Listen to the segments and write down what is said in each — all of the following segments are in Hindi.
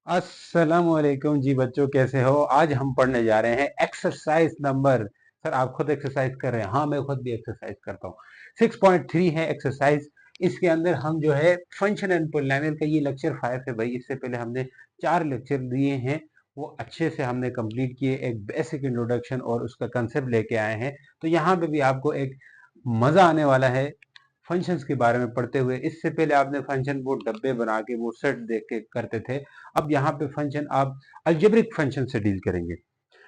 अस्सलामुअलैकुम जी बच्चों, कैसे हो? आज हम पढ़ने जा रहे हैं एक्सरसाइज नंबर। सर, आप खुद एक्सरसाइज कर रहे हैं? हाँ, मैं खुद भी एक्सरसाइज करता हूँ। 6.3 है एक्सरसाइज। इसके अंदर हम जो है फंक्शन एंड पॉलिनोमियल का ये लेक्चर 5 है भाई। इससे पहले हमने 4 लेक्चर दिए हैं, वो अच्छे से हमने कंप्लीट किए। एक बेसिक इंट्रोडक्शन और उसका कंसेप्ट लेके आए हैं। तो यहाँ पे भी आपको एक मजा आने वाला है फंक्शंस के बारे में पढ़ते हुए। इससे पहले आपने फंक्शन वो डब्बे बना के वो सेट देख के करते थे। अब यहाँ पे फंक्शन आप अलजेब्रिक फंक्शन से डील करेंगे।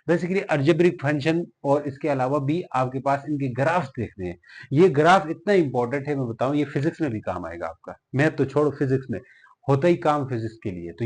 बेसिकली अलजेब्रिक फंक्शन और इसके अलावा भी आपके पास इनके ग्राफ्स देखने हैं। ये ग्राफ इतना इंपॉर्टेंट है, मैं बताऊं, ये फिजिक्स में भी काम आएगा आपका। मैथ तो छोड़ो, फिजिक्स में होता ही काम फिजिक्स के लिए। तो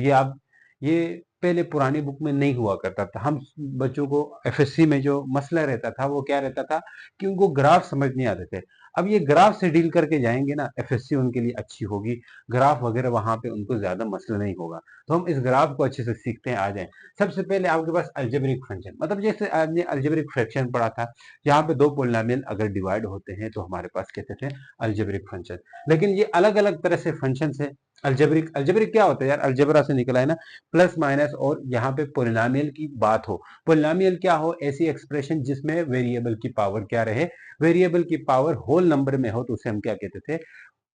ये पहले पुरानी बुक में नहीं हुआ करता था। हम बच्चों को एफएससी में जो मसला रहता था वो क्या रहता था कि उनको ग्राफ समझ नहीं आते थे। अब ये ग्राफ से डील करके जाएंगे ना, एफएससी उनके लिए अच्छी होगी। ग्राफ वगैरह वहां पे उनको ज्यादा मसला नहीं होगा। तो हम इस ग्राफ को अच्छे से सीखते हैं, आ जाए। सबसे पहले आपके पास अलजेब्रिक फंक्शन, मतलब जैसे आपने अलजेब्रिक फ्रैक्शन पढ़ा था, यहाँ पे दो पोलिनोमियल अगर डिवाइड होते हैं तो हमारे पास कहते थे अलजेब्रिक फंक्शन। लेकिन ये अलग अलग तरह से फंक्शन है। अलजेब्रिक अलजेब्रिक क्या होता है यार? अलजेब्रा से निकला है ना, प्लस माइनस। और यहाँ पे पोलिनोमियल की बात हो, पोलिनोमियल क्या हो? ऐसी एक्सप्रेशन जिसमें वेरिएबल की पावर क्या रहे, वेरिएबल की पावर होल नंबर में हो तो उसे हम क्या कहते थे,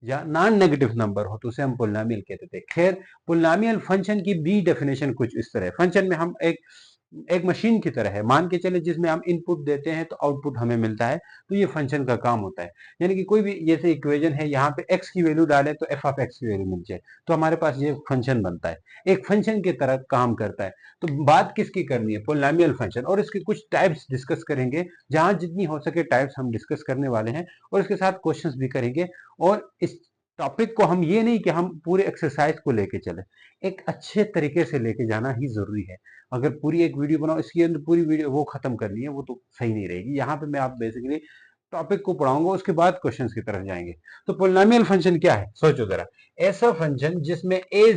या नॉन नेगेटिव नंबर हो तो उसे हम पोलिनोमियल कहते थे। खैर, पोलिनोमियल फंक्शन की भी डेफिनेशन कुछ इस तरह है। फंक्शन में हम एक एक मशीन की तरह है, मान के चले, जिसमें हम इनपुट देते हैं तो आउटपुट हमें मिलता है। तो ये फंक्शन का काम होता है। यानी कि कोई भी जैसे इक्वेशन है, यहाँ पे x की वैल्यू डाले तो एफ ऑफ एक्स की वैल्यू मिल जाए, तो हमारे पास ये फंक्शन बनता है, एक फंक्शन की तरह काम करता है। तो बात किसकी करनी है? Polynomial function. और इसके कुछ टाइप्स डिस्कस करेंगे, जहां जितनी हो सके टाइप्स हम डिस्कस करने वाले हैं, और इसके साथ क्वेश्चंस भी करेंगे। और इस टॉपिक को हम ये नहीं कि हम पूरे एक्सरसाइज को लेके चले, एक अच्छे तरीके से लेके जाना ही जरूरी है। अगर पूरी एक वीडियो बनाओ, इसके अंदर पूरी वीडियो वो खत्म करनी है, वो तो सही नहीं रहेगी। यहाँ पे मैं आप बेसिकली टॉपिक को पढ़ाऊंगा, उसके बाद क्वेश्चंस की तरफ जाएंगे। तो पोलिनोमियल फंक्शन क्या है? सोचो जरा। ऐसा फंक्शन जिसमें ए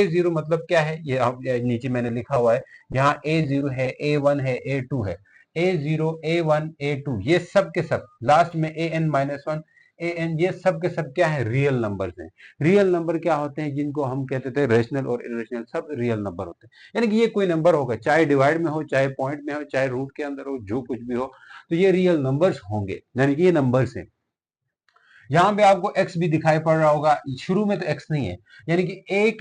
जीरो मतलब क्या है, ये आप नीचे मैंने लिखा हुआ है। यहाँ A0 है, A1 है, A2 है। A0, A1, A2 ये सब के सब, लास्ट में an-1, an, ये सब के सब क्या है? रियल नंबर्स हैं। रियल नंबर क्या होते हैं? जिनको हम कहते थे रेशनल और इरेशनल, सब रियल नंबर होते हैं। यानी कि ये कोई नंबर होगा, चाहे डिवाइड में हो, चाहे पॉइंट में हो, चाहे रूट के अंदर हो, जो कुछ भी हो, तो ये रियल नंबर्स होंगे। यानी कि ये नंबर्स हैं। यहाँ पे आपको x भी दिखाई पड़ रहा होगा। शुरू में तो x नहीं है, यानी कि a0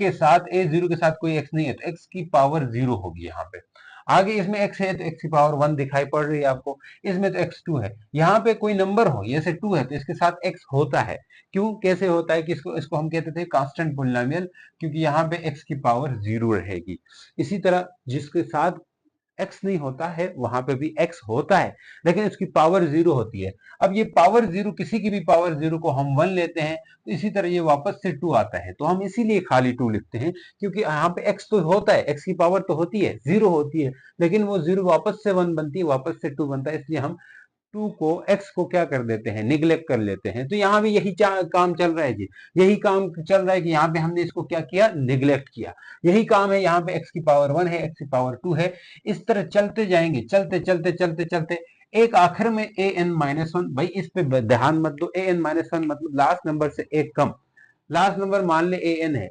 के साथ कोई x नहीं है, तो x की पावर 0 होगी यहाँ पे। आगे इसमें x है तो x की पावर 1 दिखाई पड़ रही है आपको। इसमें तो x2 है। यहाँ पे कोई नंबर हो, जैसे 2 है, तो इसके साथ x होता है। क्यों, कैसे होता है कि इसको हम कहते थे कांस्टेंट पोलिनोमियल, क्योंकि यहाँ पे x की पावर 0 रहेगी। इसी तरह जिसके साथ एक्स नहीं होता है, वहां पे भी एक्स होता है, लेकिन इसकी पावर 0 होती है। अब ये पावर 0, किसी की भी पावर 0 को हम 1 लेते हैं, तो इसी तरह ये वापस से 2 आता है, तो हम इसीलिए खाली 2 लिखते हैं, क्योंकि यहाँ पे एक्स तो होता है, एक्स की पावर तो होती है, 0 होती है, लेकिन वो 0 वापस से 1 बनती है, वापस से 2 बनता है, इसलिए हम टू को, एक्स को क्या कर देते हैं? निग्लेक्ट कर लेते हैं। तो यहाँ भी यही काम चल रहा है जी। यही काम चल रहा है कि यहाँ पे हमने इसको क्या किया? निग्लेक्ट किया। यही काम है यहाँ पे, एक्स की पावर 1 है, एक्स की पावर 2 है। इस तरह चलते जाएंगे, चलते चलते चलते चलते एक आखिर में an-1। भाई इस पे ध्यान मत दो, an-1 मतलब लास्ट नंबर से एक कम। लास्ट नंबर मान ले an है,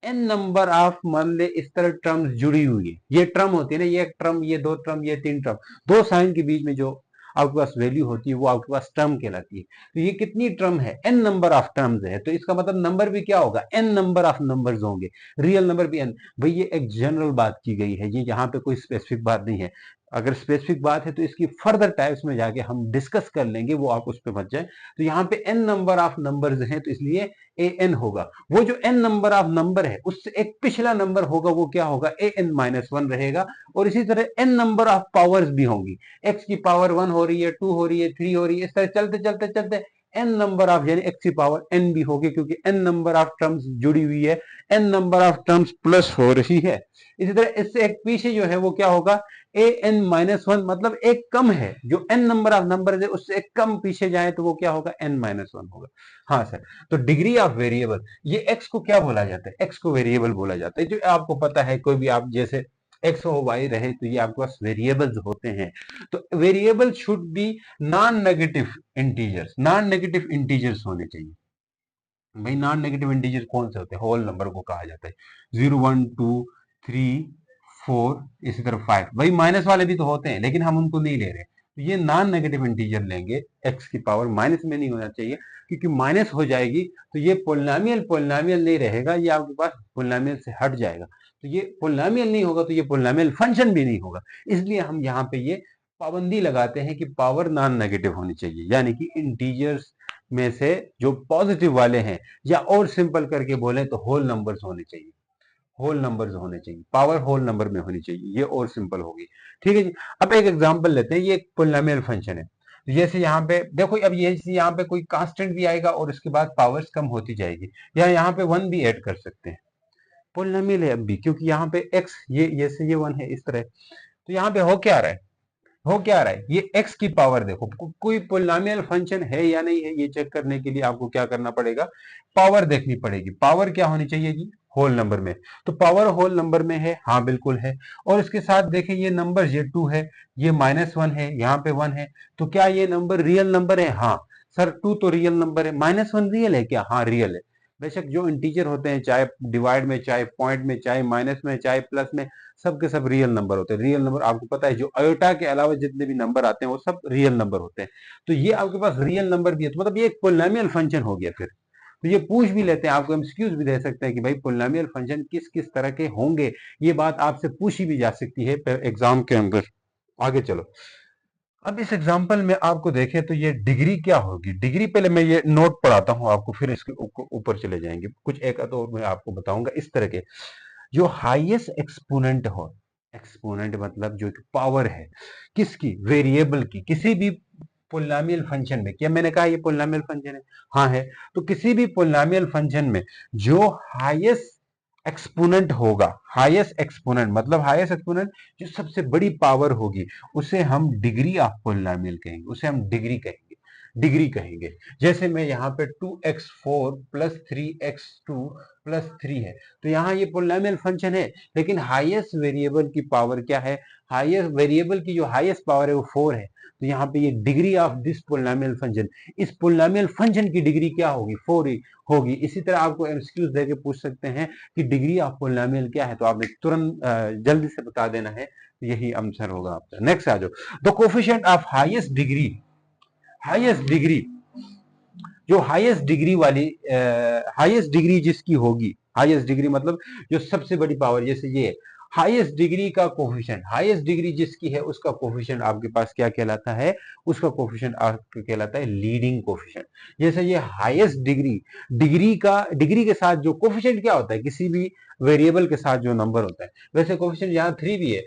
एन नंबर ऑफ, मान ले इस तरह टर्म्स जुड़ी हुई है। ये टर्म होती है ना, ये एक टर्म, ये दो टर्म, ये तीन टर्म, दो साइन के बीच में जो आपके पास वैल्यू होती है वो आपके पास टर्म कहलाती है। तो ये कितनी टर्म है? एन नंबर ऑफ टर्म्स है, तो इसका मतलब नंबर भी क्या होगा? एन नंबर ऑफ नंबर्स होंगे। रियल नंबर भी एन। भाई ये एक जनरल बात की गई है, ये यहाँ पे कोई स्पेसिफिक बात नहीं है। अगर स्पेसिफिक बात है तो इसकी फर्दर टाइप्स में जाके हम डिस्कस कर लेंगे, वो आप उस पर मत जाए। तो यहाँ पे एन नंबर ऑफ नंबर्स हैं, तो इसलिए ए एन होगा। वो जो एन नंबर ऑफ नंबर है, उससे एक पिछला नंबर होगा, वो क्या होगा? an-1 रहेगा। और इसी तरह एन नंबर ऑफ पावर्स भी होंगी। एक्स की पावर 1 हो रही है, 2 हो रही है, 3 हो रही है, इस तरह चलते चलते चलते एन नंबर ऑफ, यानी एक्स की पावर एन भी होगी, क्योंकि एन नंबर ऑफ टर्म्स जुड़ी हुई है, n number of terms plus हो रही है। इसी तरह इससे एक पीछे जो है वो क्या होगा? an-1 मतलब एक कम है, जो एन नंबर ऑफ नंबर है उससे एक कम पीछे जाए तो वो क्या होगा? n-1 होगा। हाँ सर। तो डिग्री ऑफ वेरिएबल, ये एक्स को क्या बोला जाता है? एक्स को वेरिएबल बोला जाता है। जो आपको पता है, कोई भी आप जैसे एक्स और वाई रहे, तो ये आपके पास वेरिएबल्स होते हैं। तो variable should be non negative integers, non negative integers होने चाहिए। भाई नॉन नेगेटिव इंटीजर कौन से होते हैं? होल नंबर को कहा जाता है। 0, 1, 2, 3 4 इसी तरह 5, वही माइनस वाले भी तो होते हैं लेकिन हम उनको नहीं ले रहे, तो ये नॉन नेगेटिव इंटीजर लेंगे, एक्स की पावर माइनस में नहीं होना चाहिए, क्योंकि माइनस हो जाएगी तो ये पोलिनोमियल पोलिनोमियल नहीं रहेगा, ये आपके पास पोलिनोमियल से हट जाएगा, तो ये पोलिनोमियल नहीं होगा तो ये पोलिनोमियल फंक्शन भी नहीं होगा। इसलिए हम यहाँ पे ये पाबंदी लगाते हैं कि पावर नॉन नेगेटिव होनी चाहिए, यानी कि इंटीजर्स में से जो पॉजिटिव वाले हैं, या और सिंपल करके बोले तो होल नंबर्स होने चाहिए, होल नंबर्स होने चाहिए, पावर होल नंबर में होनी चाहिए, ये और सिंपल होगी। ठीक है जी। अब एक एग्जांपल लेते हैं, ये एक पोलिनोमियल फंक्शन है, तो जैसे यहाँ पे देखो, अब ये यहाँ पे कोई कांस्टेंट भी आएगा और उसके बाद पावर्स कम होती जाएगी, या यहाँ पे 1 भी ऐड कर सकते हैं, पोलिनोमियल है अब भी, क्योंकि यहाँ पे x ये से ये 1 है इस तरह, तो यहाँ पे हो क्या रहा है, हो क्या रहा है, ये x की पावर देखो, कोई पोलिनोमियल फंक्शन है या नहीं है, ये चेक करने के लिए आपको क्या करना पड़ेगा, पावर देखनी पड़ेगी, पावर क्या होनी चाहिए जी, होल नंबर में, तो पावर होल नंबर में है, हाँ बिल्कुल है, और इसके साथ देखें ये नंबर, ये 2 है, ये -1 है, यहाँ पे 1 है, तो क्या ये नंबर रियल नंबर है, हाँ सर 2 तो रियल नंबर है, -1 रियल है क्या, हाँ रियल है। बेशक जो इंटीजर होते हैं, चाहे डिवाइड में, चाहे पॉइंट में, चाहे माइनस में, चाहे प्लस में, सब के सब रियल नंबर होते हैं, रियल नंबर आपको पता है, जो अयोटा के अलावा जितने भी नंबर आते हैं वो सब रियल नंबर होते हैं, तो ये आपके पास रियल नंबर भी है, तो मतलब ये एक पोलिनोमियल फंक्शन हो गया फिर, तो ये पूछ भी लेते हैं, आपको एमसीक्यूज भी दे सकते हैं कि भाई पोलिनोमियल फंक्शन किस किस तरह के होंगे, ये बात आपसे पूछी भी जा सकती है एग्जाम के अंदर। आगे चलो, अब इस एग्जाम्पल में आपको देखें तो ये डिग्री क्या होगी, डिग्री पहले मैं ये नोट पढ़ाता हूं आपको, फिर इसके ऊपर चले जाएंगे, कुछ एक तो मैं आपको बताऊंगा इस तरह के, जो हाईएस्ट एक्सपोनेंट हो, एक्सपोनेंट मतलब जो पावर है किसकी, वेरिएबल की, किसी भी पोलिनोमियल फंक्शन में, क्या मैंने कहा ये पोलिनोमियल फंक्शन है, हाँ है, तो किसी भी पोलिनोमियल फंक्शन में जो हाईएस्ट एक्सपोनेंट होगा, हाईएस्ट एक्सपोनेंट मतलब हाईएस्ट एक्सपोनेंट जो सबसे बड़ी पावर होगी, उसे हम डिग्री ऑफ पोलिनोमियल कहेंगे, उसे हम डिग्री कहेंगे, डिग्री कहेंगे। जैसे मैं यहाँ पे 2x4 प्लस 3x2 प्लस 3 है, तो यहाँ ये पोलिनोमियल फंक्शन है, लेकिन हाईएस्ट वेरिएबल की पावर क्या है, हाईएस्ट वेरिएबल की जो हाईएस्ट पावर है वो 4 है, तो यहाँ पे ये degree of this polynomial function, इस पोलिनोमियल फंक्शन की डिग्री क्या होगी, 4 ही होगी। इसी तरह आपको एमसीक्यूज देके पूछ सकते हैं कि डिग्री ऑफ पोलिनोमियल क्या है, तो आपने तुरंत जल्दी से बता देना है, यही आंसर होगा आपका। नेक्स्ट आ जाओ, the coefficient of highest degree, highest degree, जो हाईएस्ट डिग्री वाली, हाईएस्ट डिग्री जिसकी होगी, हाईएस्ट डिग्री मतलब जो सबसे बड़ी पावर, जैसे ये हाईएस्ट डिग्री का कोफिशिएंट, हाईएस्ट डिग्री जिसकी है उसका कोफिशिएंट आपके पास क्या कहलाता है, उसका कोफिशिएंट आपका कहलाता है लीडिंग कोफिशिएंट। जैसे ये हाईएस्ट डिग्री, डिग्री का, डिग्री के साथ जो कोफिशिएंट क्या होता है, किसी भी वेरिएबल के साथ जो नंबर होता है, वैसे कोफिशिएंट यहाँ 3 भी है,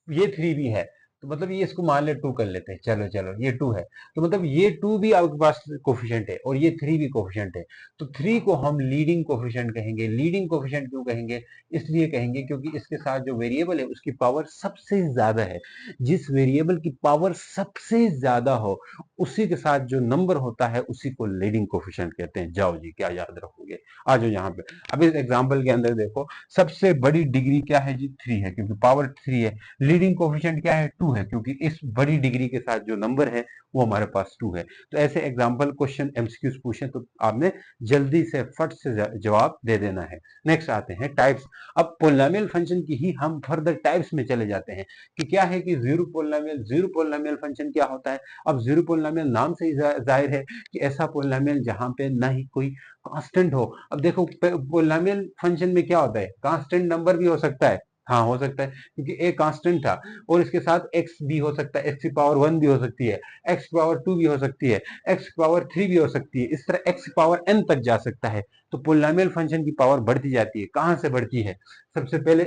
ये 3 भी है, तो मतलब ये इसको मान ले 2 कर लेते हैं, चलो चलो ये 2 है, तो मतलब ये 2 भी आपके पास कोफिशिएंट है और ये 3 भी कोफिशिएंट है, तो 3 को हम लीडिंग कोफिशिएंट कहेंगे। लीडिंग कोफिशिएंट क्यों कहेंगे, इसलिए कहेंगे क्योंकि इसके साथ जो वेरिएबल है उसकी पावर सबसे ज्यादा है, जिस वेरिएबल की पावर सबसे ज्यादा हो उसी के साथ जो नंबर होता है उसी को लीडिंग कोफिशिएंट कहते हैं। जाओ जी, क्या याद रखोगे, आ जाओ यहाँ पे। अब इस एग्जाम्पल के अंदर देखो, सबसे बड़ी डिग्री क्या है जी, 3 है, क्योंकि पावर 3 है। लीडिंग कोफिशिएंट क्या है, 2 है, क्योंकि इस बड़ी डिग्री के साथ जो नंबर है वो हमारे पास 2 है। तो ऐसे एग्जाम्पल क्वेश्चन एमसीक्यूज पूछे तो आपने जल्दी से फट से जवाब दे देना है। नेक्स्ट आते हैं टाइप्स। अब पोलिनोमियल फंक्शन की ही हम फर्दर टाइप्स में चले जाते हैं कि क्या है कि zero polynomial, zero polynomial function क्या होता है। अब जीरो पोलिनोमियल नाम से ही जाहिर है कि ऐसा पोलिनोमियल जहां पे ना ही कोई कांस्टेंट हो। अब देखो पोलिनोमियल फंक्शन में क्या होता है, कांस्टेंट नंबर भी हो सकता है, हाँ हो सकता है, क्योंकि एक कांस्टेंट था और इसके साथ x भी हो सकता है, x की पावर 1 भी हो सकती है, x की पावर 2 भी हो सकती है, x की पावर 3 भी हो सकती है, इस तरह x की पावर n तक जा सकता है। तो पोलिनोमियल फंक्शन की पावर बढ़ती जाती है, कहां से बढ़ती है, सबसे पहले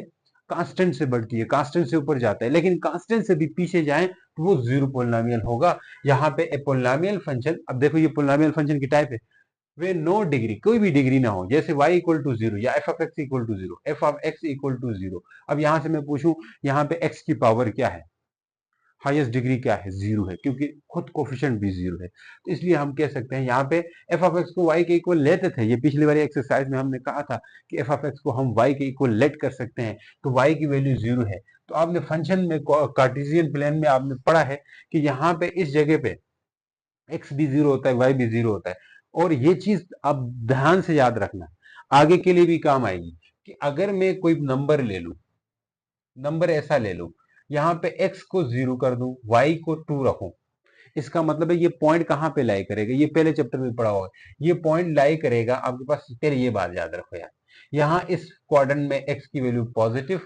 कांस्टेंट से बढ़ती है, कांस्टेंट से ऊपर जाता है, लेकिन कांस्टेंट से भी पीछे जाए तो वो जीरो पोलिनोमियल होगा। यहाँ पे पोलिनोमियल फंक्शन, अब देखो ये पोलिनोमियल फंक्शन की टाइप है, वे नो डिग्री, कोई भी डिग्री ना हो, जैसे y इक्वल टू 0 या f of x equal to 0, f of x equal to 0। अब यहां से मैं पूछूं यहाँ पे x की पावर क्या है, हाईएस्ट डिग्री क्या है, 0 है, क्योंकि खुद कोफिशिएंट भी 0 है, तो इसलिए हम कह सकते हैं यहाँ पे f ऑफ x को y के इक्वल लेते थे, ये पिछली वाली एक्सरसाइज में हमने कहा था कि f ऑफ x को हम y के इक्वल लेट कर सकते हैं, तो y की वैल्यू 0 है। तो आपने फंक्शन में कार्टेशियन प्लेन में आपने पढ़ा है कि यहाँ पे इस जगह पे x भी 0 होता है, y भी 0 होता है, और ये चीज आप ध्यान से याद रखना, आगे के लिए भी काम आएगी कि अगर मैं कोई नंबर ले लूं, नंबर ऐसा ले लो, यहाँ पे x को 0 कर दूं, y को 2 रखूं, इसका मतलब है ये पॉइंट कहाँ पे लाई करेगा, ये पहले चैप्टर में पढ़ा होगा, ये पॉइंट लाई करेगा आपके पास। फिर ये बात याद रखो यार, यहाँ इस क्वाड्रेंट में x की वैल्यू पॉजिटिव,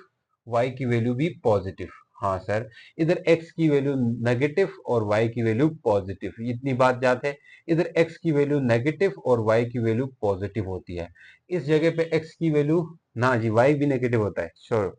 y की वैल्यू भी पॉजिटिव। हाँ सर, इधर x की वैल्यू नेगेटिव और y की वैल्यू पॉजिटिव, इतनी बात याद है। इधर x की वैल्यू नेगेटिव और y की वैल्यू पॉजिटिव होती है। इस जगह पे x की वैल्यू, ना जी y भी नेगेटिव होता है, श्योर।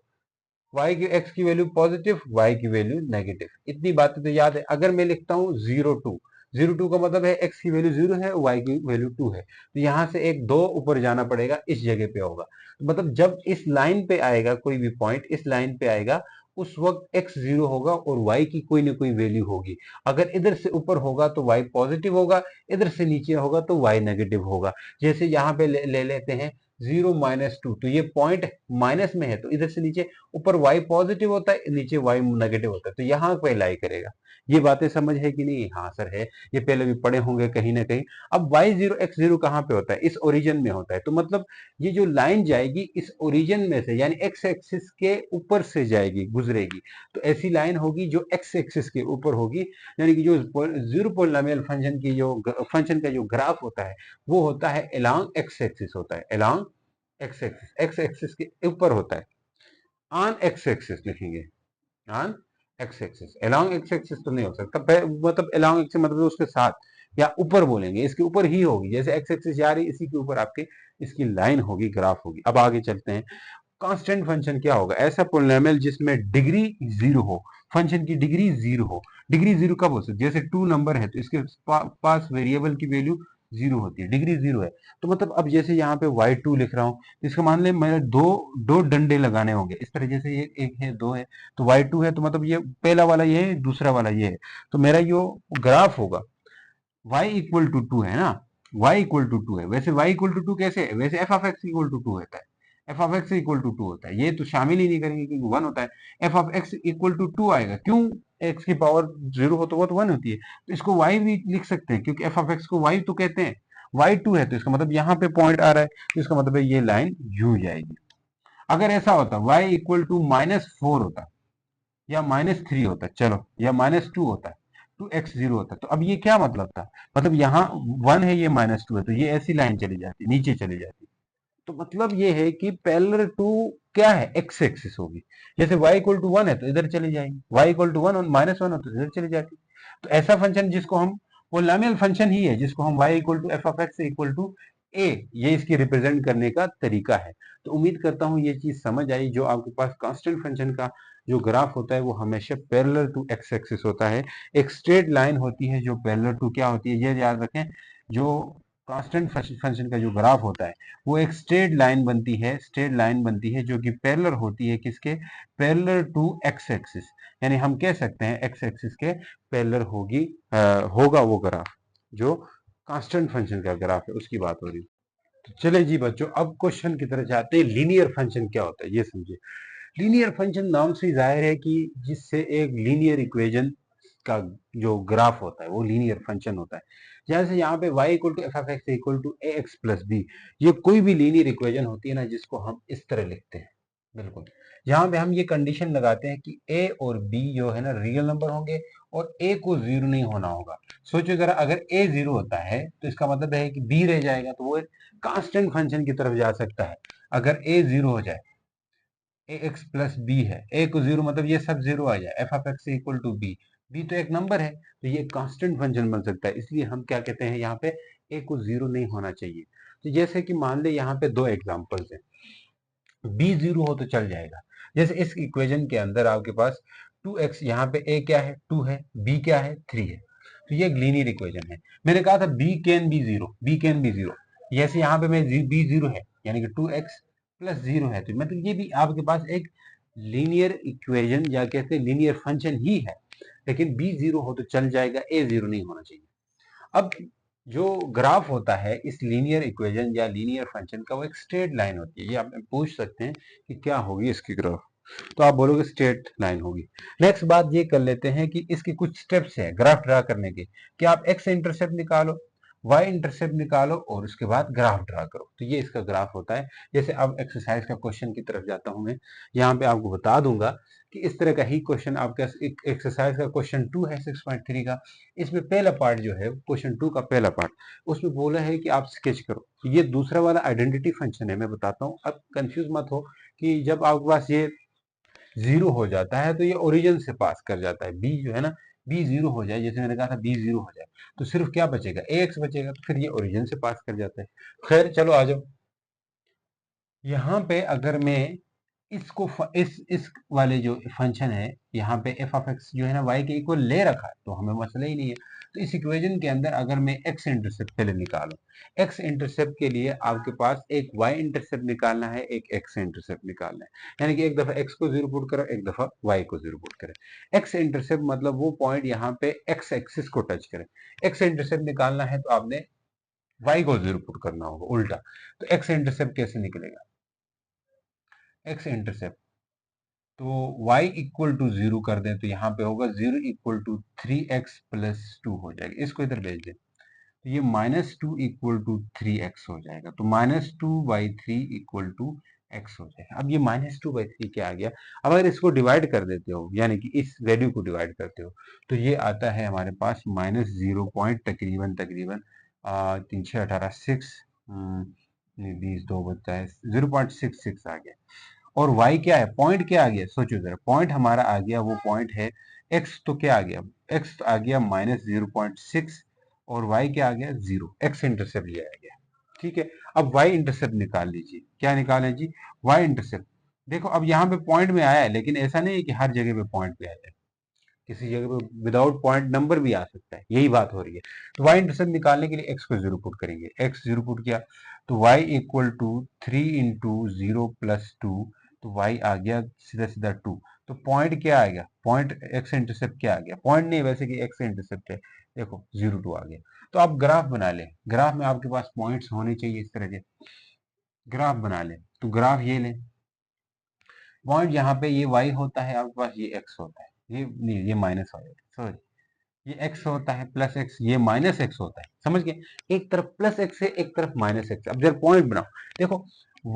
y की x की वैल्यू पॉजिटिव, y की वैल्यू नेगेटिव, इतनी बातें तो याद है। अगर मैं लिखता हूँ 0 2, 0 2 का मतलब है x की वैल्यू 0 है, y की वैल्यू 2 है, तो यहाँ से एक 2 ऊपर जाना पड़ेगा, इस जगह पे होगा। तो मतलब जब इस लाइन पे आएगा कोई भी पॉइंट, इस लाइन पे आएगा, उस वक्त x 0 होगा और y की कोई ना कोई वैल्यू होगी। अगर इधर से ऊपर होगा तो y पॉजिटिव होगा, इधर से नीचे होगा तो y नेगेटिव होगा। जैसे यहाँ पे ले लेते हैं 0 - 2, तो ये पॉइंट माइनस में है, तो इधर से नीचे, ऊपर y पॉजिटिव होता है, नीचे y नेगेटिव होता है, तो यहाँ पे लाई करेगा। ये बातें समझ है कि नहीं? हाँ सर है, ये पहले भी पढ़े होंगे कहीं ना कहीं। अब y0 x0 कहाँ पे होता है? इस ओरिजिन में होता है, तो मतलब ये जो लाइन जाएगी इस ओरिजिन में से, यानी x एक्सिस के ऊपर से जाएगी, गुजरेगी, तो ऐसी लाइन होगी जो x एक्सिस के ऊपर होगी। यानी कि जो जीरो पॉलिनोमियल फंक्शन की जो फंक्शन का जो ग्राफ होता है वो होता है अलोंग x एक्सिस होता है, अलोंग x एक्सिस के ऊपर होता है। ऑन x एक्सिस लिखेंगे, on x axis, along x axis तो नहीं हो सकता, मतलब अलोंग x मतलब उसके साथ, या ऊपर बोलेंगे, इसके ऊपर ही होगी। जैसे x एक्सिस जा रही है, इसी के ऊपर आपके इसकी लाइन होगी, ग्राफ होगी। अब आगे चलते हैं। कांस्टेंट फंक्शन क्या होगा? ऐसा पोलिनोमियल जिसमें डिग्री 0 हो, फंक्शन की डिग्री 0 हो। डिग्री 0 कब हो सकती है? जैसे 2 नंबर है तो इसके पास वेरिएबल की वैल्यू 0 होती है, डिग्री 0 है। तो मतलब अब जैसे यहाँ पे y2 लिख रहा हूँ, तो इसका मान ले मैंने दो दो डंडे लगाने होंगे इस तरह, जैसे ये एक है, दो है, तो y2 है, तो मतलब ये पहला वाला ये है, दूसरा वाला ये है, तो मेरा जो ग्राफ होगा y = 2 है ना, y = 2 है। वैसे y = 2 कैसे है? वैसे f(x)=2 होता है, f(x)=2 होता है, ये तो शामिल ही नहीं करेंगे क्योंकि 1 होता है। f(x)=2 आएगा, क्यों? x की पावर 0 हो तो वो तो 1 होती है, तो इसको y भी लिख सकते हैं क्योंकि f(x) को y तो कहते हैं। y2 है तो इसका मतलब यहाँ पे पॉइंट आ रहा है, तो इसका मतलब है ये लाइन यूं जाएगी। अगर ऐसा होता y = -4 होता, या -3 होता, चलो, या -2 होता, 2x0 होता, तो अब ये क्या मतलब था? मतलब यहाँ 1 है, ये -2 है, तो ये ऐसी लाइन चली जाती, नीचे चली जाती। तो मतलब ये है कि पैरेलल टू क्या है? एक्स एक्सिस होगी। जैसे y = 1 है तो इधर चली जाएगी, y = 1 और -1 हो तो इधर चली जाती। तो ऐसा फंक्शन जिसको हम पोलिनोमियल फंक्शन ही है, जिसको हम y = f(x)=a, ये इसकी रिप्रेजेंट करने का तरीका है। तो उम्मीद करता हूँ ये चीज समझ आई। जो आपके पास कांस्टेंट फंक्शन का जो ग्राफ होता है वो हमेशा पैरेलल टू एक्स एक्सिस होता है। एक स्ट्रेट लाइन होती है जो पैरेलल टू क्या होती है, ये याद रखें। जो कांस्टेंट फंक्शन का जो ग्राफ होता है वो एक स्ट्रेट लाइन बनती है, स्ट्रेट लाइन बनती है जो कि पैरेलल होती है किसके? Parallel to x axis. यानी हम कह सकते हैं एक्स एक्सिस के पैरेलल होगी, होगा वो ग्राफ जो कांस्टेंट फंक्शन का ग्राफ है, उसकी बात हो रही है। तो चले जी बच्चों, अब क्वेश्चन की तरफ जाते हैं। लीनियर फंक्शन क्या होता है ये समझिए। लीनियर फंक्शन नाम से जाहिर है कि जिससे एक लीनियर इक्वेशन का जो ग्राफ होता है वो लीनियर फंक्शन होता है। जैसे यहाँ पे y = f(x)=ax+b, ये कोई भी लीनियर इक्वेशन होती है ना जिसको हम इस तरह लिखते हैं, बिल्कुल। यहाँ पे हम ये कंडीशन लगाते हैं कि a और b जो है ना रियल नंबर होंगे और a को 0 नहीं होना होगा। सोचो जरा, अगर a 0 होता है तो इसका मतलब है कि b रह जाएगा, तो वो एक कांस्टेंट फंक्शन की तरफ जा सकता है। अगर a 0 हो जाए, ax+b है, a को 0 मतलब ये सब 0 आ जाए, f(x)=b, b तो एक नंबर है, तो ये कांस्टेंट फंक्शन बन सकता है। इसलिए हम क्या कहते हैं यहाँ पे, a को 0 नहीं होना चाहिए। तो जैसे कि मान ले यहाँ पे दो एग्जांपल्स हैं, b 0 हो तो चल जाएगा। जैसे इस इक्वेशन के अंदर आपके पास 2x, यहाँ पे a क्या है? 2 है, b क्या है? 3 है, तो ये एक लीनियर इक्वेशन है। मैंने कहा था b can be 0, b can be 0। जैसे यहाँ पे मैं b 0 है यानी कि 2x + 0 है, तो मतलब ये भी आपके पास एक लीनियर इक्वेशन या कहते हैं लीनियर फंक्शन ही है। लेकिन b 0 हो तो चल जाएगा, a 0 नहीं होना चाहिए। अब जो ग्राफ होता है इस लीनियर इक्वेशन या लीनियर फंक्शन का, वो एक स्ट्रेट लाइन होती है। ये आप पूछ सकते हैं कि क्या होगी इसकी ग्राफ, तो आप बोलोगे स्ट्रेट लाइन होगी। नेक्स्ट बात ये कर लेते हैं कि इसके कुछ स्टेप्स हैं ग्राफ ड्रा करने के, कि आप एक्स इंटरसेप्ट निकालो, y इंटरसेप्ट निकालो और उसके बाद ग्राफ ड्रा करो। तो ये इसका ग्राफ होता है। जैसे अब एक्सरसाइज का क्वेश्चन की तरफ जाता हूं मैं, यहाँ पे आपको बता दूंगा कि इस तरह का ही क्वेश्चन आपका एक्सरसाइज का क्वेश्चन 2 है 6.3 का। इसमें पहला पार्ट जो है क्वेश्चन 2 का पहला पार्ट, उसमें बोला है कि आप स्केच करो। ये दूसरा वाला आइडेंटिटी फंक्शन है, मैं बताता हूँ। अब कंफ्यूज मत हो कि जब आपके पास ये 0 हो जाता है तो ये ओरिजिन से पास कर जाता है। बी जो है ना, बी 0 हो जाए, जैसे मैंने कहा था बी 0 हो जाए तो सिर्फ क्या बचेगा, ए एक्स बचेगा, तो फिर ये ओरिजिन से पास कर जाता है। खैर चलो आ जाओ। यहाँ पे अगर मैं इसको इस वाले जो फंक्शन है, यहाँ पे एफ ऑफ एक्स जो है ना वाई के इक्वल ले रखा है, तो हमें मसला ही नहीं है। तो इस इक्वेशन के अंदर अगर मैं एक्स इंटरसेप्ट पहले निकालूं, एक्स इंटरसेप्ट के लिए आपके पास एक वाई इंटरसेप्ट निकालना है, एक एक्स इंटरसेप्ट निकालना है। यानी कि एक दफा एक्स को 0 पुट करो, एक दफा वाई को 0 पुट करें। एक्स इंटरसेप्ट मतलब वो पॉइंट यहाँ पे एक्स एक्सिस को टच करे। एक्स इंटरसेप्ट निकालना है तो आपने वाई को 0 पुट करना होगा उल्टा। तो एक्स इंटरसेप्ट कैसे निकलेगा, एक्स इंटरसेप्ट तो y इक्वल टू 0 कर दें तो यहाँ पे होगा 0 इक्वल टू 3x प्लस 2 हो जाएगा। इसको इधर भेज दें तो ये -2 इक्वल टू 3x हो जाएगा। तो -2/3 इक्वल टू x हो जाएगा। अब ये -2/3 क्या आ गया, अब अगर इसको डिवाइड कर देते हो, यानी कि इस वैल्यू को डिवाइड करते हो, तो ये आता है हमारे पास -0 पॉइंट तकरीबन तकरीबन 3 6 18 6 20 2 बचता है 0.66 आ गया। और y क्या है, पॉइंट क्या आ गया, सोचो जरा, पॉइंट हमारा आ गया, वो पॉइंट है x, तो क्या आ गया, x तो आ गया -0.6 और y क्या आ गया 0, x इंटरसेप्ट ये आ गया। ठीक है, अब y इंटरसेप्ट निकाल लीजिए। क्या निकालें जी, y इंटरसेप्ट। देखो अब यहाँ पे पॉइंट में आया है, लेकिन ऐसा नहीं है कि हर जगह पे पॉइंट पे आ जाए, किसी जगह पे विदाउट पॉइंट नंबर भी आ सकता है, यही बात हो रही है। तो y इंटरसेप्ट निकालने के लिए x को 0 पुट करेंगे, x 0 पुट किया तो y equal to 3 into 0 plus 2, तो y आ गया सीधा सीधा 2। तो पॉइंट क्या आ गया, पॉइंट x इंटरसेप्ट क्या आ गया, पॉइंट नहीं वैसे कि x इंटरसेप्ट है, देखो 0 2 आ गया। तो आप ग्राफ बना लें, ग्राफ में आपके पास पॉइंट्स होने चाहिए इस तरह के, ग्राफ बना लें। तो ग्राफ ये लें, पॉइंट यहाँ पे ये y होता है, आपके पास ये x होता है, ये नहीं ये माइनस हो जाएगा, सॉरी ये x होता है प्लस x, ये माइनस x होता है, समझ गए, एक तरफ प्लस x है एक तरफ माइनस x। अब जब पॉइंट बनाओ, देखो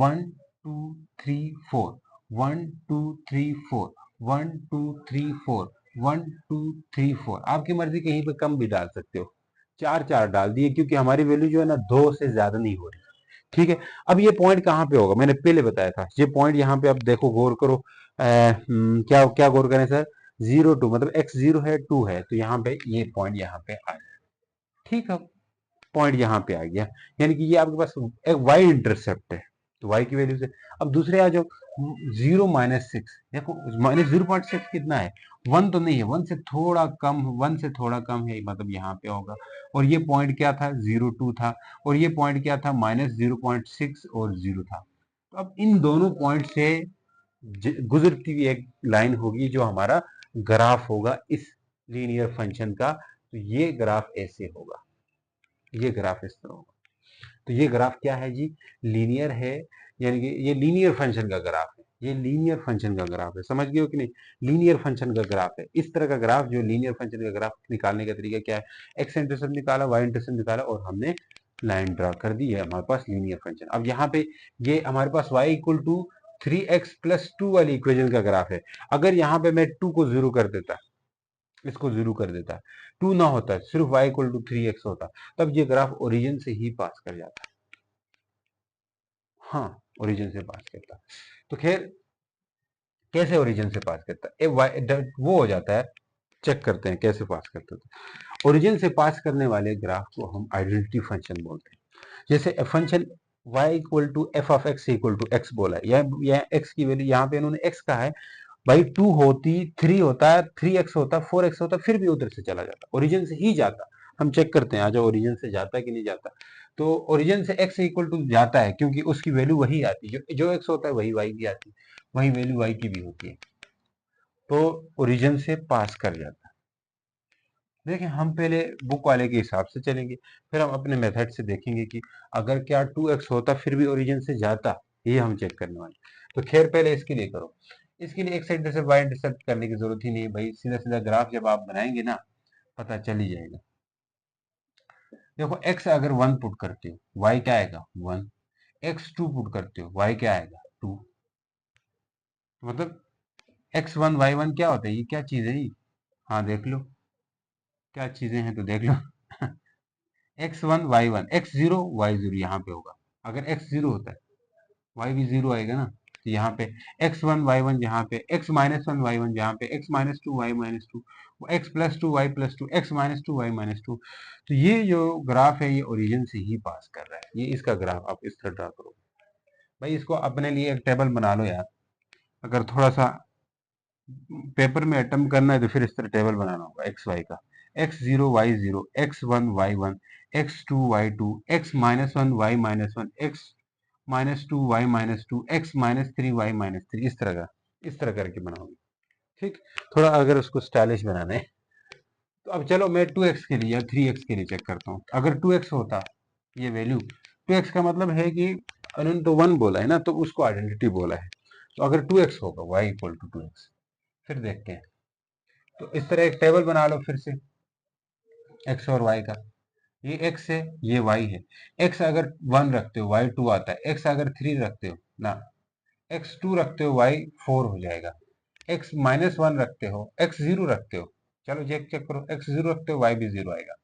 1 2 3 4 1 2 3 4 1 2 3 4 1 2 3 4, आपकी मर्जी कहीं पे कम भी डाल सकते हो, 4 4 डाल दिए क्योंकि हमारी वैल्यू जो है ना 2 से ज्यादा नहीं हो रही। ठीक है, अब ये पॉइंट कहाँ पे होगा, मैंने पहले बताया था, ये पॉइंट यहाँ पे, अब देखो गौर करो, क्या क्या गौर करें सर, 0 2 मतलब x 0 है 2 है, तो यहाँ पे ये पॉइंट यहाँ पे आ जाए। ठीक है, पॉइंट यहाँ पे आ गया, यानी कि ये आपके पास एक y इंटरसेप्ट है, तो y की वैल्यू से। अब दूसरे आ जाओ, 0 - 6, देखो -0.6 कितना है, 1 तो नहीं है, 1 से थोड़ा कम, 1 से थोड़ा कम है, मतलब यहाँ पे होगा। और ये पॉइंट क्या था, 0 2 था, और ये पॉइंट क्या था, -0.6 और 0 था। तो अब इन दोनों पॉइंट से गुजरती हुई एक लाइन होगी जो हमारा ग्राफ होगा इस लीनियर फंक्शन का। तो ये ग्राफ ऐसे होगा, ये ग्राफ इस तरह होगा। तो ये ग्राफ क्या है जी, लीनियर है, यानी कि ये लीनियर फंक्शन का ग्राफ है, ये लीनियर फंक्शन का ग्राफ है, समझ गए हो कि नहीं, लीनियर फंक्शन का ग्राफ है। इस तरह का ग्राफ, जो लीनियर फंक्शन का ग्राफ निकालने का तरीका क्या है, एक्स इंटरसेप्ट निकाला, वाई इंटरसेप्ट निकाला और हमने लाइन ड्रा कर दी है, हमारे पास लीनियर फंक्शन। अब यहाँ पे ये हमारे पास y equal to 3x plus 2 वाली इक्वेशन का ग्राफ है। अगर यहाँ पे मैं 2 को 0 कर देता, इसको 0 कर देता, 2 ना होता, सिर्फ y इक्वल टू 3x होता, तब ये ग्राफ ओरिजिन से ही पास कर जाता। हाँ, ओरिजिन से पास करता। तो खैर कैसे ओरिजिन से पास करता है, वो हो जाता है, चेक करते हैं कैसे पास करते थे। ओरिजिन से पास करने वाले ग्राफ को हम आइडेंटिटी फंक्शन बोलते हैं। जैसे function y equal to f of x equal to x बोला है, यह x की वैल्यू, यहाँ पे इन्होंने x कहा है, भाई 2 होती, 3 होता, 3x होता, 4x होता, फिर भी उधर से चला जाता, ओरिजिन से ही जाता। हम चेक करते हैं, आज ओरिजिन से जाता है कि नहीं जाता। तो ओरिजिन से x इक्वल टू जाता है, क्योंकि उसकी वैल्यू वही आती है, जो x होता है वही y भी आती है, वही वैल्यू y की भी होती है, तो ओरिजिन से पास कर जाता है। देखिए हम पहले बुक वाले के हिसाब से चलेंगे, फिर हम अपने मेथड से देखेंगे कि अगर क्या 2x होता फिर भी ओरिजिन से जाता, ये हम चेक करने वाले। तो खैर पहले इसके लिए करो, इसके लिए एक्स इंटरसेप्ट वाई इंटरसेप्ट करने की जरूरत ही नहीं भाई, सीधा सीधा ग्राफ जब आप बनाएंगे ना, पता चल ही जाएगा। देखो x अगर 1 पुट करते हो y क्या आएगा 1, x 2 पुट करते हो y क्या आएगा 2। मतलब x1 y1 क्या होता है, ये क्या चीज है ये? हाँ देख लो क्या चीजें हैं तो देख लो x1 y1 x0 y0 यहाँ पे होगा। अगर x0 होता है y भी 0 आएगा ना, तो यहाँ पे x1 y1 यहाँ पे x माइनस वन y1 यहाँ पे x minus to y minus two, x plus two y plus two, x minus to y minus two. तो ये जो ग्राफ है ये ओरिजिन से ही पास कर रहा है, ये इसका ग्राफ आप इस तरह ड्रा करो। भाई इसको अपने लिए एक टेबल बना लो यार, अगर थोड़ा सा पेपर में अटेम्प्ट करना है तो फिर इस तरह टेबल बनाना होगा एक्स वाई का। x0 y0 x1 y1 x2 y2 x minus one y minus one x minus to y minus two x minus three y minus three, इस तरह का, इस तरह करके बनाओगे। ठीक, थोड़ा अगर उसको स्टाइलिश बनाना है तो अब चलो मैं 2x के लिए या 3x के लिए चेक करता हूँ। अगर 2x होता ये वैल्यू, 2x का मतलब है कि उन्होंने तो 1 बोला है ना, तो उसको आइडेंटिटी बोला है। तो अगर 2x होगा y इक्वल टू 2x, फिर देखते हैं। तो इस तरह एक टेबल बना लो फिर से x और y का। ये x है ये y है। x अगर 1 रखते हो y 2 आता है, x अगर 3 रखते हो ना, x 2 रखते हो y 4 हो जाएगा, x माइनस 1 रखते हो x 0 रखते हो, चलो चेक चेक करो, x 0 रखते हो y भी 0 आएगा,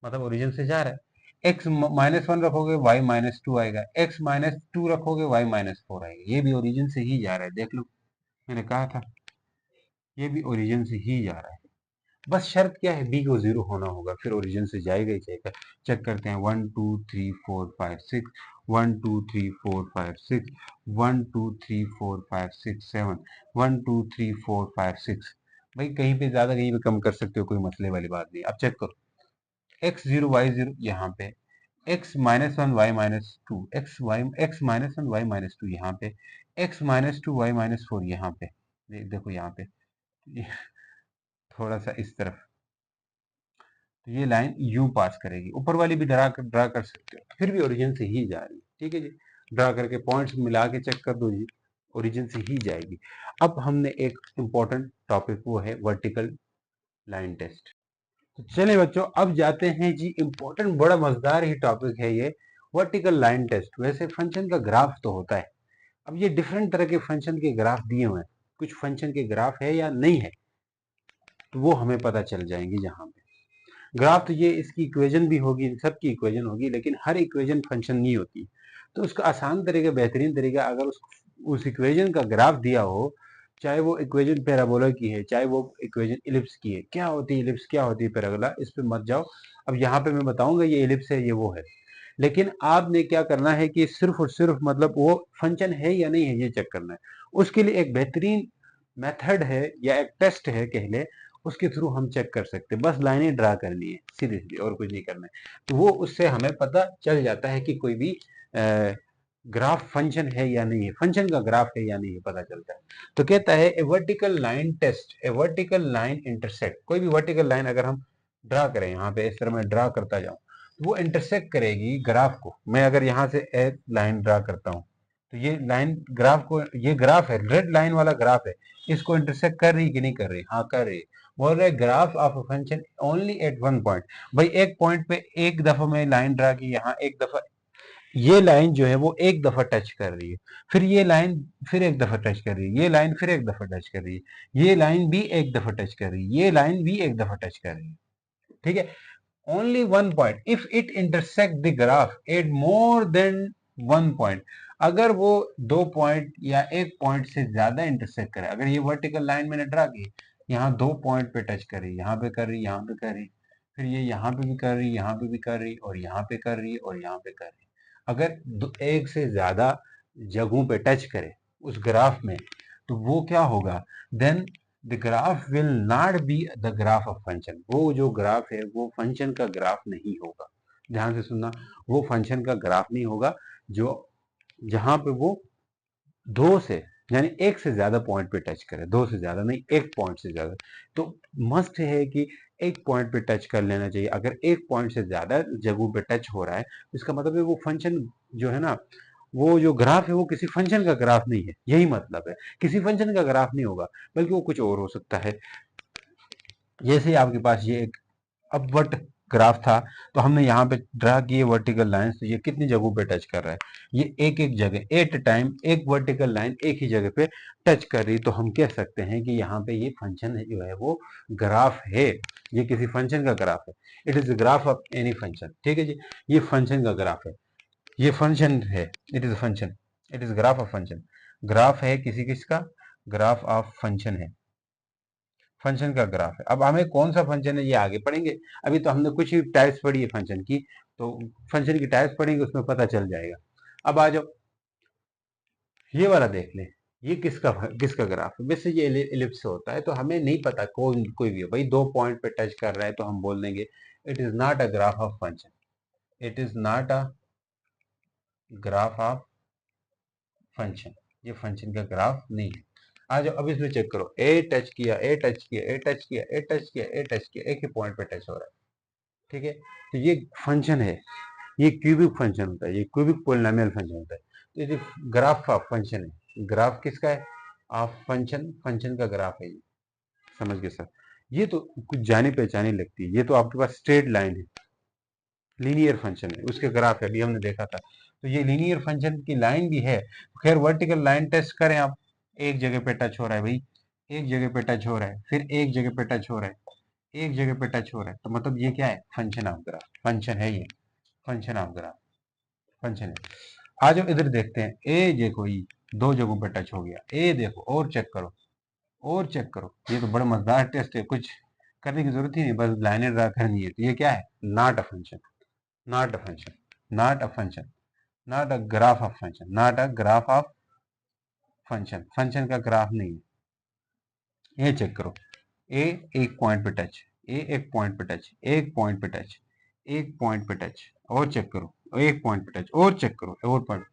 मतलब ओरिजिन से जा रहा है। x माइनस 1 रखोगे y माइनस 2 आएगा, x माइनस 2 रखोगे y माइनस 4 आएगा, ये भी ओरिजिन से ही जा रहा है। देख लो मैंने कहा था ये भी ओरिजिन से ही जा रहा है। बस शर्त क्या है, बी को 0 होना होगा, फिर ओरिजिन से जाएगा ही जाएगा। चेक करते हैं 1 2 3 4 5 6 1 2 3 4 5 6 1 2 3 4 5 6 7 1 2 3 4 5 6। भाई कहीं पे ज्यादा कहीं पे कम कर सकते हो, कोई मसले वाली बात नहीं। अब चेक करो x0 y0 यहाँ पे, x minus one y minus two, x minus one y minus two यहाँ पे, x minus two y minus four यहाँ पे। देखो यहाँ पे थोड़ा सा इस तरफ, तो ये लाइन यू पास करेगी, ऊपर वाली भी ड्रा कर सकते हो, फिर भी ओरिजिन से ही जा रही है। ठीक है जी, ड्रा करके पॉइंट्स मिला के चेक कर दो जी, ओरिजिन से ही जाएगी। अब हमने एक इंपॉर्टेंट टॉपिक वो है वर्टिकल लाइन टेस्ट। तो चलिए बच्चों अब जाते हैं जी, इंपॉर्टेंट बड़ा मजेदार ही टॉपिक है ये वर्टिकल लाइन टेस्ट। वैसे फंक्शन का ग्राफ तो होता है, अब ये डिफरेंट तरह के फंक्शन के ग्राफ दिए हुए हैं, कुछ फंक्शन के ग्राफ है या नहीं है तो वो हमें पता चल जाएंगे। जहां पे ग्राफ तो ये इसकी इक्वेशन भी होगी, सबकी इक्वेशन होगी, लेकिन हर इक्वेशन फंक्शन नहीं होती। तो उसका आसान तरीका, बेहतरीन तरीका, अगर उस इक्वेशन का ग्राफ दिया हो, चाहे वो इक्वेशन पैराबोला की है चाहे वो इक्वेशन इलिप्स की है, क्या होती है इलिप्स क्या होती है पैराबोला, इस पे मत जाओ। अब यहाँ पे मैं बताऊंगा ये इलिप्स है ये वो है, लेकिन आपने क्या करना है कि सिर्फ और सिर्फ मतलब वो फंक्शन है या नहीं है ये चेक करना है। उसके लिए एक बेहतरीन मेथड है या एक टेस्ट है कह ले, उसके थ्रू हम चेक कर सकते हैं। बस लाइनें ड्रा करनी है सीधी सीधी, और कुछ नहीं करना है। तो वो उससे हमें पता चल जाता है कि कोई भी ग्राफ फंक्शन है या नहीं है, फंक्शन का ग्राफ है या नहीं है पता चलता है। तो कहता है ए वर्टिकल लाइन टेस्ट, ए वर्टिकल लाइन इंटरसेक्ट, कोई भी वर्टिकल लाइन अगर हम ड्रा करें, यहाँ पे इस तरह मैं ड्रा करता जाऊं, वो इंटरसेक्ट करेगी ग्राफ को। मैं अगर यहाँ से एक लाइन ड्रा करता हूँ तो ये लाइन ग्राफ को, ये ग्राफ है रेड लाइन वाला ग्राफ है, इसको इंटरसेक्ट कर रही कि नहीं कर रही, हाँ कर रही। बोल रहे graph of a function only at one point, भाई एक पॉइंट पे एक दफा मैं लाइन ड्रा की, यहाँ एक दफा ये लाइन जो है वो एक दफा टच कर रही है, फिर ये लाइन फिर एक दफा टच कर रही है, ये लाइन फिर एक दफा टच कर रही है, ये लाइन भी एक दफा टच कर रही है, ये लाइन भी एक दफा टच कर रही है। ठीक है, only one point if it intersect the graph at more than one point, अगर वो दो पॉइंट या एक पॉइंट से ज्यादा इंटरसेक्ट करे, अगर ये वर्टिकल लाइन मैंने ड्रा की, यहाँ दो पॉइंट पे टच कर रही, यहाँ पे कर रही, यहाँ पे कर रही, फिर ये यहाँ पे भी कर रही, यहाँ पे भी कर रही, और यहाँ पे कर रही, और यहाँ पे कर रही, अगर एक से ज्यादा जगहों पे टच करे उस ग्राफ में, तो वो क्या होगा, then the graph will not be the graph of function, वो जो ग्राफ है वो फंक्शन का ग्राफ नहीं होगा। ध्यान से सुनना, वो फंक्शन का ग्राफ नहीं होगा जो जहां पे वो दो से यानी एक से ज्यादा पॉइंट पे टच करे, दो से ज्यादा नहीं, एक पॉइंट से ज्यादा। तो मस्ट है कि एक पॉइंट पे टच कर लेना चाहिए। अगर एक पॉइंट से ज्यादा जगहों पे टच हो रहा है इसका मतलब है वो फंक्शन जो है ना, वो जो ग्राफ है वो किसी फंक्शन का ग्राफ नहीं है, यही मतलब है, किसी फंक्शन का ग्राफ नहीं होगा, बल्कि वो कुछ और हो सकता है। जैसे आपके पास ये एक अपवर्ड ग्राफ था, तो हमने यहाँ पे ड्रा किए वर्टिकल लाइन, तो ये कितनी जगहों पे टच कर रहा है, ये एक एक जगह एट टाइम एक वर्टिकल लाइन एक ही जगह पे टच कर रही, तो हम कह सकते हैं कि यहाँ पे ये फंक्शन जो है वो ग्राफ है, ये किसी फंक्शन का ग्राफ है। It is graph of any function, ठीक है जी, ये फंक्शन का ग्राफ है, ये फंक्शन है, it is function, it is graph of function, graph है किसी किसका, ग्राफ ऑफ फंक्शन है, फंक्शन का ग्राफ है। अब हमें कौन सा फंक्शन है ये आगे पढ़ेंगे, अभी तो हमने कुछ ही टाइप्स पढ़ी है फंक्शन की, तो फंक्शन की टाइप्स पढ़ेंगे उसमें पता चल जाएगा। अब आ जाओ ये वाला देख लें, ये किसका किसका ग्राफ है, वैसे ये एलिप्स होता है, तो हमें नहीं पता कौन कोई भी हो भाई, दो पॉइंट पे टच कर रहा है तो हम बोल देंगे it is not a graph of function, it is not a graph of function, ये फंक्शन का ग्राफ नहीं है। आ जाओ अब इसमें चेक करो, ए टच किया, ए टच किया, ए टच किया, ए टच किया, ए टच किया, एक ही पॉइंट पे टच हो रहा है, ठीक है, तो ये फंक्शन है, ये क्यूबिक फंक्शन होता है, ये क्यूबिक पोलिनोमियल फंक्शन होता है, तो ये ग्राफ ऑफ फंक्शन है, ग्राफ किसका है, ऑफ फंक्शन, फंक्शन का ग्राफ है ये, समझ गए सर। ये तो कुछ जानी पहचानी लगती है, ये तो आपके पास स्ट्रेट लाइन है, लीनियर फंक्शन है, उसके ग्राफ है, अभी हमने देखा था, तो ये लीनियर फंक्शन की लाइन भी है। खैर वर्टिकल लाइन टेस्ट करें आप, एक जगह पे टच हो रहा है भाई, एक जगह पे टच हो रहा है, फिर एक जगह पे टच हो रहा है, एक जगह पे टच हो रहा है, तो मतलब ये क्या है, फंक्शन ऑफ ग्राफ, फंक्शन है ये, फंक्शन ऑफ ग्राफ, फंक्शन है। आ जाओ इधर देखते हैं, ए देखो ये दो जगहों पे टच हो गया, ए देखो और चेक करो, और चेक करो, ये तो बड़ा मजेदार टेस्ट है, कुछ करने की जरूरत ही नहीं, बस लाइनें ड्रा करनी है, तो ये क्या है, not a function, not a function, not a function, not a graph of function, not a graph of function, function का ग्राफ नहीं है। ये चेक करो, ए एक पॉइंट पे टच, ए एक पॉइंट पे टच, एक पॉइंट पे टच, एक पॉइंट पे टच, और चेक करो, एक पॉइंट पे टच, और चेक करो, और पॉइंट,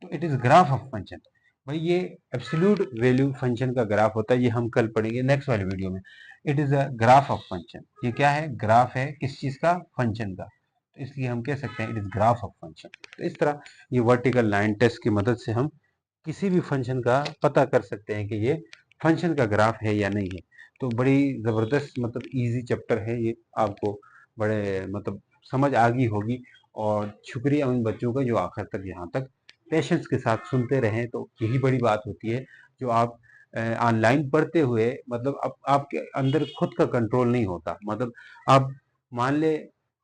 तो it is graph of function. भाई ये एब्सोल्यूट वैल्यू फंक्शन का ग्राफ होता है, ये हम कल पढ़ेंगे नेक्स्ट वाली वीडियो में। It is a graph of function, ये क्या है, ग्राफ है किस चीज का, फंक्शन का, तो इसलिए हम कह सकते हैं it is graph of function. तो इस तरह ये वर्टिकल लाइन टेस्ट की मदद से हम किसी भी फंक्शन का पता कर सकते हैं कि ये फंक्शन का ग्राफ है या नहीं है। तो बड़ी ज़बरदस्त मतलब इजी चैप्टर है ये, आपको बड़े मतलब समझ आ गई होगी, और शुक्रिया उन बच्चों का जो आखिर तक यहाँ तक पेशेंस के साथ सुनते रहें, तो यही बड़ी बात होती है, जो आप ऑनलाइन पढ़ते हुए मतलब अब आपके अंदर खुद का कंट्रोल नहीं होता, मतलब आप मान ले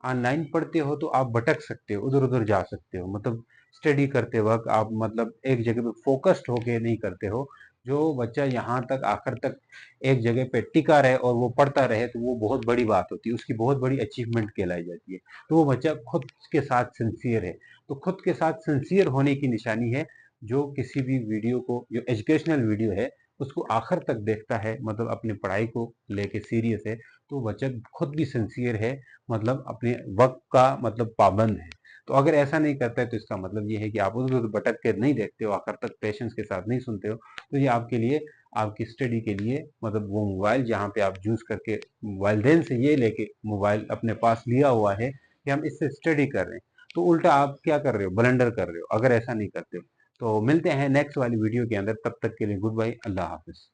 ऑनलाइन पढ़ते हो तो आप भटक सकते हो, उधर उधर जा सकते हो, मतलब स्टडी करते वक्त आप मतलब एक जगह पे फोकस्ड होके नहीं करते हो। जो बच्चा यहाँ तक आखिर तक एक जगह पे टिका रहे और वो पढ़ता रहे, तो वो बहुत बड़ी बात होती है, उसकी बहुत बड़ी अचीवमेंट कहलाई जाती है, तो वो बच्चा खुद के साथ सिंसियर है। तो खुद के साथ सिंसियर होने की निशानी है, जो किसी भी वीडियो को, जो एजुकेशनल वीडियो है उसको आखिर तक देखता है, मतलब अपनी पढ़ाई को लेके सीरियस है, तो बच्चा खुद भी सिंसियर है, मतलब अपने वक्त का मतलब पाबंद है। तो अगर ऐसा नहीं करता है तो इसका मतलब ये है कि आप उधर उधर भटक के नहीं देखते हो, आखिर तक पेशेंस के साथ नहीं सुनते हो, तो ये आपके लिए, आपकी स्टडी के लिए, मतलब वो मोबाइल जहाँ पे आप यूज करके वालदेन से ये लेके मोबाइल अपने पास लिया हुआ है कि हम इससे स्टडी कर रहे हैं, तो उल्टा आप क्या कर रहे हो, ब्लंडर कर रहे हो अगर ऐसा नहीं करते हो। तो मिलते हैं नेक्स्ट वाली वीडियो के अंदर, तब तक के लिए गुड बाय, अल्लाह हाफिज।